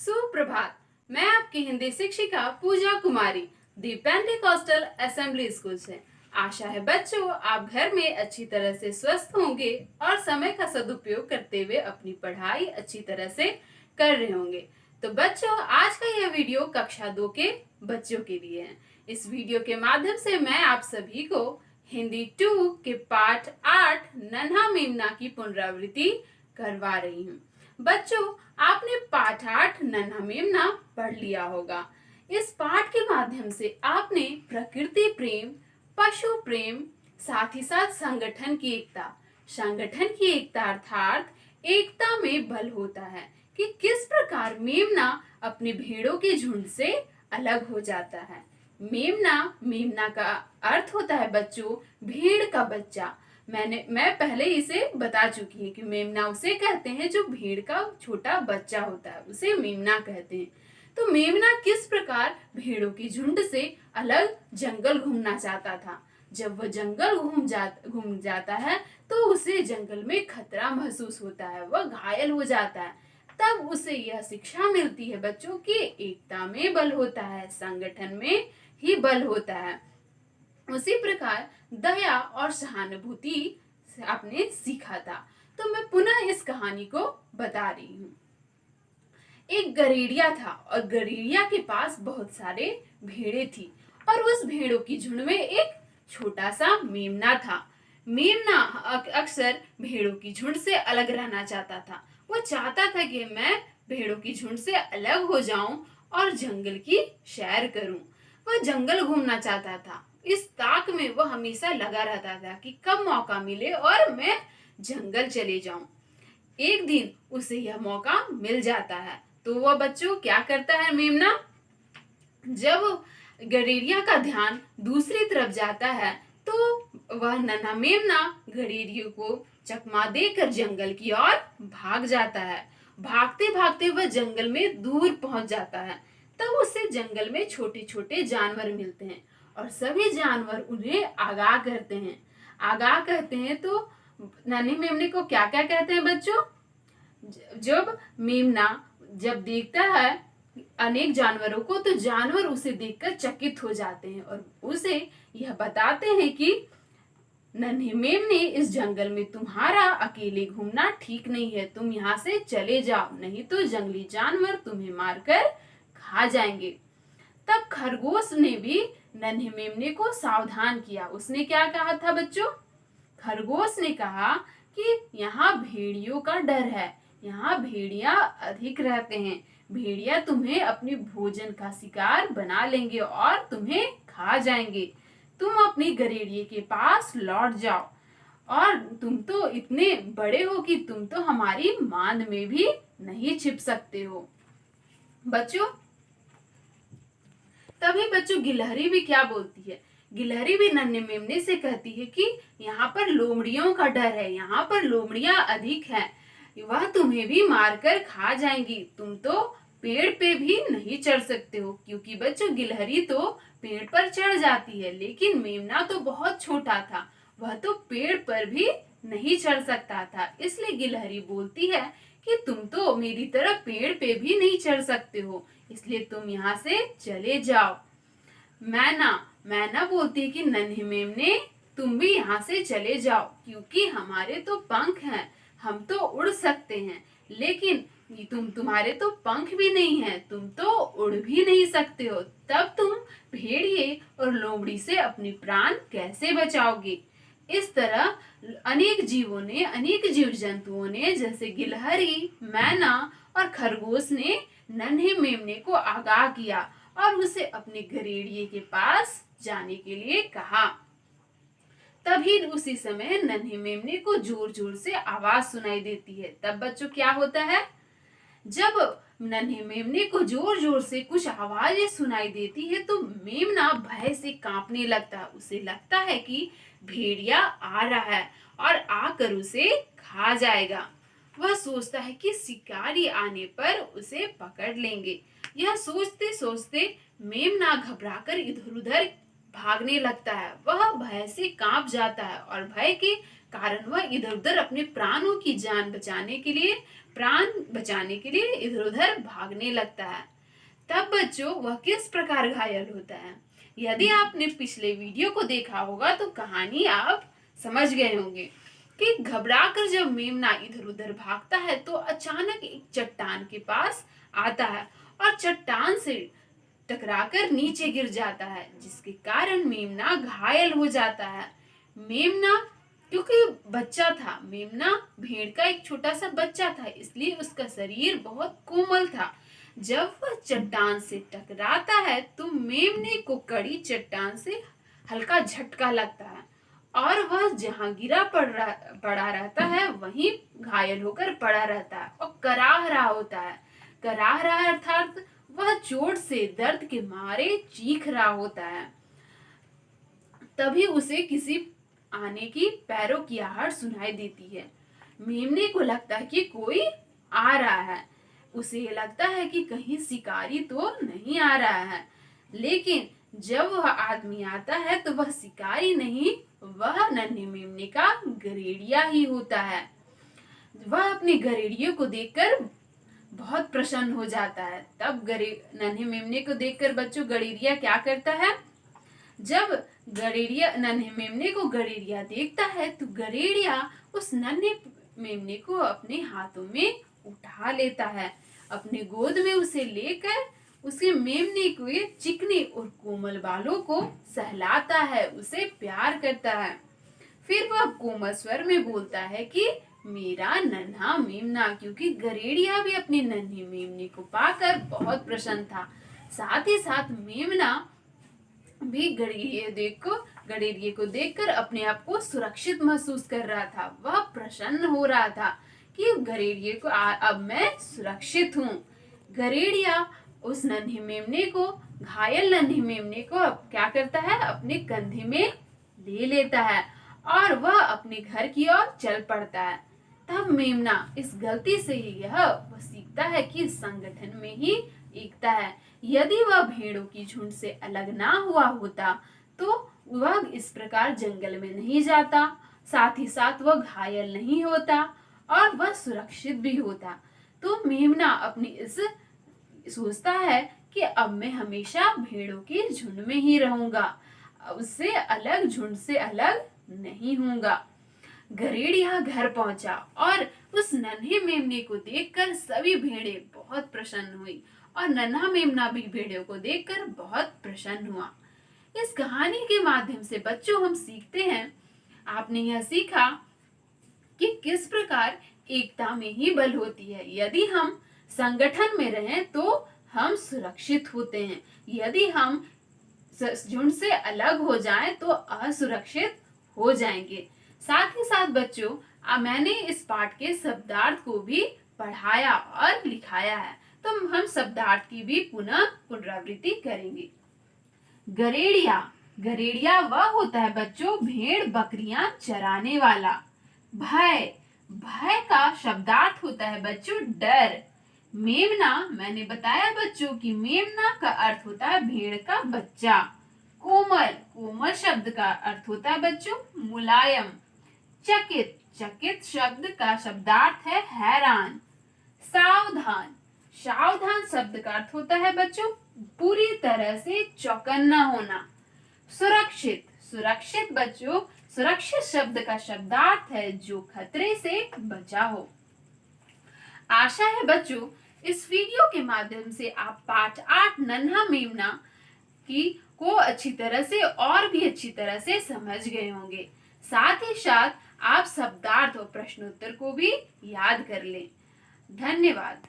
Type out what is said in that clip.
सुप्रभात। मैं आपकी हिंदी शिक्षिका पूजा कुमारी दी पेंटिकॉस्टल असेंबली स्कूल से। आशा है बच्चों आप घर में अच्छी तरह से स्वस्थ होंगे और समय का सदुपयोग करते हुए अपनी पढ़ाई अच्छी तरह से कर रहे होंगे। तो बच्चों आज का यह वीडियो कक्षा 2 के बच्चों के लिए है। इस वीडियो के माध्यम से मैं आप सभी को हिंदी 2 के पाठ 8 नन्हा मेमना की पुनरावृत्ति करवा रही हूँ। बच्चों आपने पाठ 8 नन्हा मेमना पढ़ लिया होगा। इस पाठ के माध्यम से आपने प्रकृति प्रेम, पशु प्रेम, साथ ही साथ संगठन की एकता अर्थात एकता में बल होता है कि किस प्रकार मेमना अपने भेड़ों के झुंड से अलग हो जाता है। मेमना का अर्थ होता है बच्चों भेड़ का बच्चा। मैं पहले इसे बता चुकी हूँ कि मेमना उसे कहते हैं जो भेड़ का छोटा बच्चा होता है, उसे मेमना कहते हैं। तो मेमना किस प्रकार भेड़ों की झुंड से अलग जंगल घूमना चाहता था। जब वह जंगल घूम जाता है तो उसे जंगल में खतरा महसूस होता है, वह घायल हो जाता है। तब उसे यह शिक्षा मिलती है बच्चों की एकता में बल होता है, संगठन में ही बल होता है। उसी प्रकार दया और सहानुभूति से आपने सीखा था। तो मैं पुनः इस कहानी को बता रही हूँ। एक गरेड़िया था और गरेड़िया के पास बहुत सारे भेड़े थी और उस भेड़ों की झुंड में एक छोटा सा मेमना था। मेमना अक्सर भेड़ों की झुंड से अलग रहना चाहता था। वो चाहता था कि मैं भेड़ों की झुंड से अलग हो जाऊं और जंगल की सैर करूं। वह जंगल घूमना चाहता था। इस ताक में वह हमेशा लगा रहता था कि कब मौका मिले और मैं जंगल चले जाऊं। एक दिन उसे यह मौका मिल जाता है तो वह बच्चों क्या करता है मेमना, जब गडेरिया का ध्यान दूसरी तरफ जाता है तो वह नन्हा मेमना गडेरिया को चकमा देकर जंगल की ओर भाग जाता है। भागते भागते वह जंगल में दूर पहुंच जाता है। तब उसे जंगल में छोटे छोटे जानवर मिलते हैं और सभी जानवर उन्हें आगाह करते हैं। तो नन्हे मेमने को क्या क्या कहते हैं बच्चों, जब मेमना जब देखता है अनेक जानवरों को तो जानवर उसे देखकर चकित हो जाते हैं और उसे यह बताते हैं कि नन्हे मेमने इस जंगल में तुम्हारा अकेले घूमना ठीक नहीं है, तुम यहाँ से चले जाओ नहीं तो जंगली जानवर तुम्हें मारकर खा जाएंगे। तब खरगोश ने भी नन्हे मेमने को सावधान किया। उसने क्या कहा था बच्चों, खरगोश ने कहा कि यहाँ भेड़ियों का डर है, यहाँ भेड़िया अधिक रहते हैं, भेड़िया तुम्हें अपने भोजन का शिकार बना लेंगे और तुम्हें खा जाएंगे। तुम अपनी गरेड़िए के पास लौट जाओ और तुम तो इतने बड़े हो कि तुम तो हमारी मांद में भी नहीं छिप सकते हो। बच्चों तभी बच्चों गिलहरी भी क्या बोलती है, गिलहरी भी नन्हे मेमने से कहती है कि यहाँ पर लोमड़ियों का डर है, यहाँ पर लोमड़ियां अधिक हैं, वह तुम्हें भी मारकर खा जाएंगी, तुम तो पेड़ पे भी नहीं चढ़ सकते हो। क्योंकि बच्चों गिलहरी तो पेड़ पर चढ़ जाती है लेकिन मेमना तो बहुत छोटा था, वह तो पेड़ पर भी नहीं चढ़ सकता था। इसलिए गिलहरी बोलती है कि तुम तो मेरी तरह पेड़ पे भी नहीं चढ़ सकते हो, इसलिए तुम यहाँ से चले जाओ। मैना बोलती है कि नन्हे मेमने तुम भी यहाँ से चले जाओ क्योंकि हमारे तो पंख हैं, हम तो उड़ सकते हैं, लेकिन तुम्हारे तो पंख भी नहीं है, तुम तो उड़ भी नहीं सकते हो, तब तुम भेड़िए और लोमड़ी से अपने प्राण कैसे बचाओगे। इस तरह अनेक जीव जंतुओं ने जैसे गिलहरी, मैना और खरगोश ने नन्हे मेमने को आगाह किया और उसे अपने गरेड़िए के पास जाने के लिए कहा। तभी उसी समय नन्हे मेमने को जोर जोर से आवाज सुनाई देती है। तब बच्चों क्या होता है, जब नन्हे मेमने को जोर जोर से कुछ आवाजें सुनाई देती है तो मेमना भय से कांपने लगता है। उसे लगता है कि भेड़िया आ रहा है और आकर उसे खा जाएगा। वह सोचता है कि शिकारी आने पर उसे पकड़ लेंगे। यह सोचते सोचते मेमना घबराकर इधर उधर भागने लगता है। वह भय से कांप जाता है और भय के कारण वह इधर उधर अपने प्राण बचाने के लिए इधर उधर भागने लगता है। तब बच्चों वह किस प्रकार घायल होता है? यदि आपने पिछले वीडियो को देखा होगा तो कहानी आप समझ गए होंगे कि घबराकर जब मेमना इधर उधर भागता है तो अचानक एक चट्टान के पास आता है और चट्टान से टकराकर नीचे गिर जाता है, जिसके कारण मेमना घायल हो जाता है। मेमना क्योंकि बच्चा था, मेमना भेड़ का एक छोटा सा बच्चा था, इसलिए उसका शरीर बहुत कोमल था। जब वह चट्टान से टकराता है तो मेमने को कड़ी चट्टान से हल्का झटका लगता है और वह जहां पड़ा रहता है वहीं घायल होकर पड़ा रहता है और कराह रहा होता है। कराह रहा अर्थात वह चोट से दर्द के मारे चीख रहा होता है। तभी उसे किसी आने की पैरों की आहट सुनाई देती है। मेमने को लगता है कि कोई आ रहा है। उसे लगता है कि कहीं शिकारी तो नहीं आ रहा है, लेकिन जब वह आदमी आता है तो वह शिकारी नहीं, वह नन्हे मेमने का गरेड़िया ही होता है। वह अपने गरेड़ियों को देखकर बहुत प्रसन्न हो जाता है। तब नन्हे मेमने को देखकर बच्चों गडेरिया क्या करता है? जब गडेरिया नन्हे मेमने को गडेरिया देखता है तो गडेरिया उस नन्हे मेमने को अपने हाथों में उठा लेता है, अपने गोद में उसे लेकर उसके मेमने के चिकने और कोमल बालों को सहलाता है, उसे प्यार करता है। फिर वह कोमल स्वर में बोलता है कि मेरा नन्हा मेमना, क्योंकि गरेड़िया भी अपनी नन्ही मेमने को पाकर बहुत प्रसन्न था। साथ ही साथ मेमना भी गडेरिये को देखकर अपने आप को सुरक्षित महसूस कर रहा था। वह प्रसन्न हो रहा था कि गरेड़िये को अब मैं सुरक्षित हूँ। गरेड़िया उस नन्हे मेमने को, घायल नन्हे मेमने को अब क्या करता है? अपने कंधे में ले लेता है और वह अपने घर की ओर चल पड़ता है। तब मेमना इस गलती से ही वह सीखता है कि संगठन में ही एकता है। यदि वह भेड़ों की झुंड से अलग ना हुआ होता तो वह इस प्रकार जंगल में नहीं जाता, साथ ही साथ वह घायल नहीं होता और वह सुरक्षित भी होता। तो मेमना अपनी इस सोचता है कि अब मैं हमेशा भेड़ों के झुंड में ही रहूंगा, उससे अलग, झुंड से अलग नहीं होऊंगा। गरेड़िया घर पहुंचा और उस नन्हे मेमने को देखकर सभी भेड़े बहुत प्रसन्न हुई और नन्हा मेमना भी भेड़ों को देखकर बहुत प्रसन्न हुआ। इस कहानी के माध्यम से बच्चों हम सीखते हैं, आपने यह सीखा कि किस प्रकार एकता में ही बल होती है। यदि हम संगठन में रहें तो हम सुरक्षित होते हैं, यदि हम झुंड से अलग हो जाएं तो असुरक्षित हो जाएंगे। साथ ही साथ बच्चों मैंने इस पाठ के शब्दार्थ को भी पढ़ाया और लिखाया है, तो हम शब्दार्थ की भी पुनरावृत्ति करेंगे। गरेड़िया, गरेड़िया वह होता है बच्चों भेड़ बकरियां चराने वाला। भय, भय का शब्दार्थ होता है बच्चों डर। मेमना, मैंने बताया बच्चों कि मेमना का अर्थ होता है भेड़ का बच्चा। कोमल, कोमल शब्द का अर्थ होता है बच्चों मुलायम। चकित, चकित शब्द का शब्दार्थ है हैरान। सावधान, सावधान शब्द का अर्थ होता है बच्चों पूरी तरह से चौकन्ना होना। सुरक्षित, सुरक्षित बच्चों सुरक्षित शब्द का शब्दार्थ है जो खतरे से बचा हो। आशा है बच्चों इस वीडियो के माध्यम से आप पाठ 8 नन्हा मेमना को अच्छी तरह से और भी अच्छी तरह से समझ गए होंगे। साथ ही साथ आप शब्दार्थ और प्रश्नोत्तर को भी याद कर लें। धन्यवाद।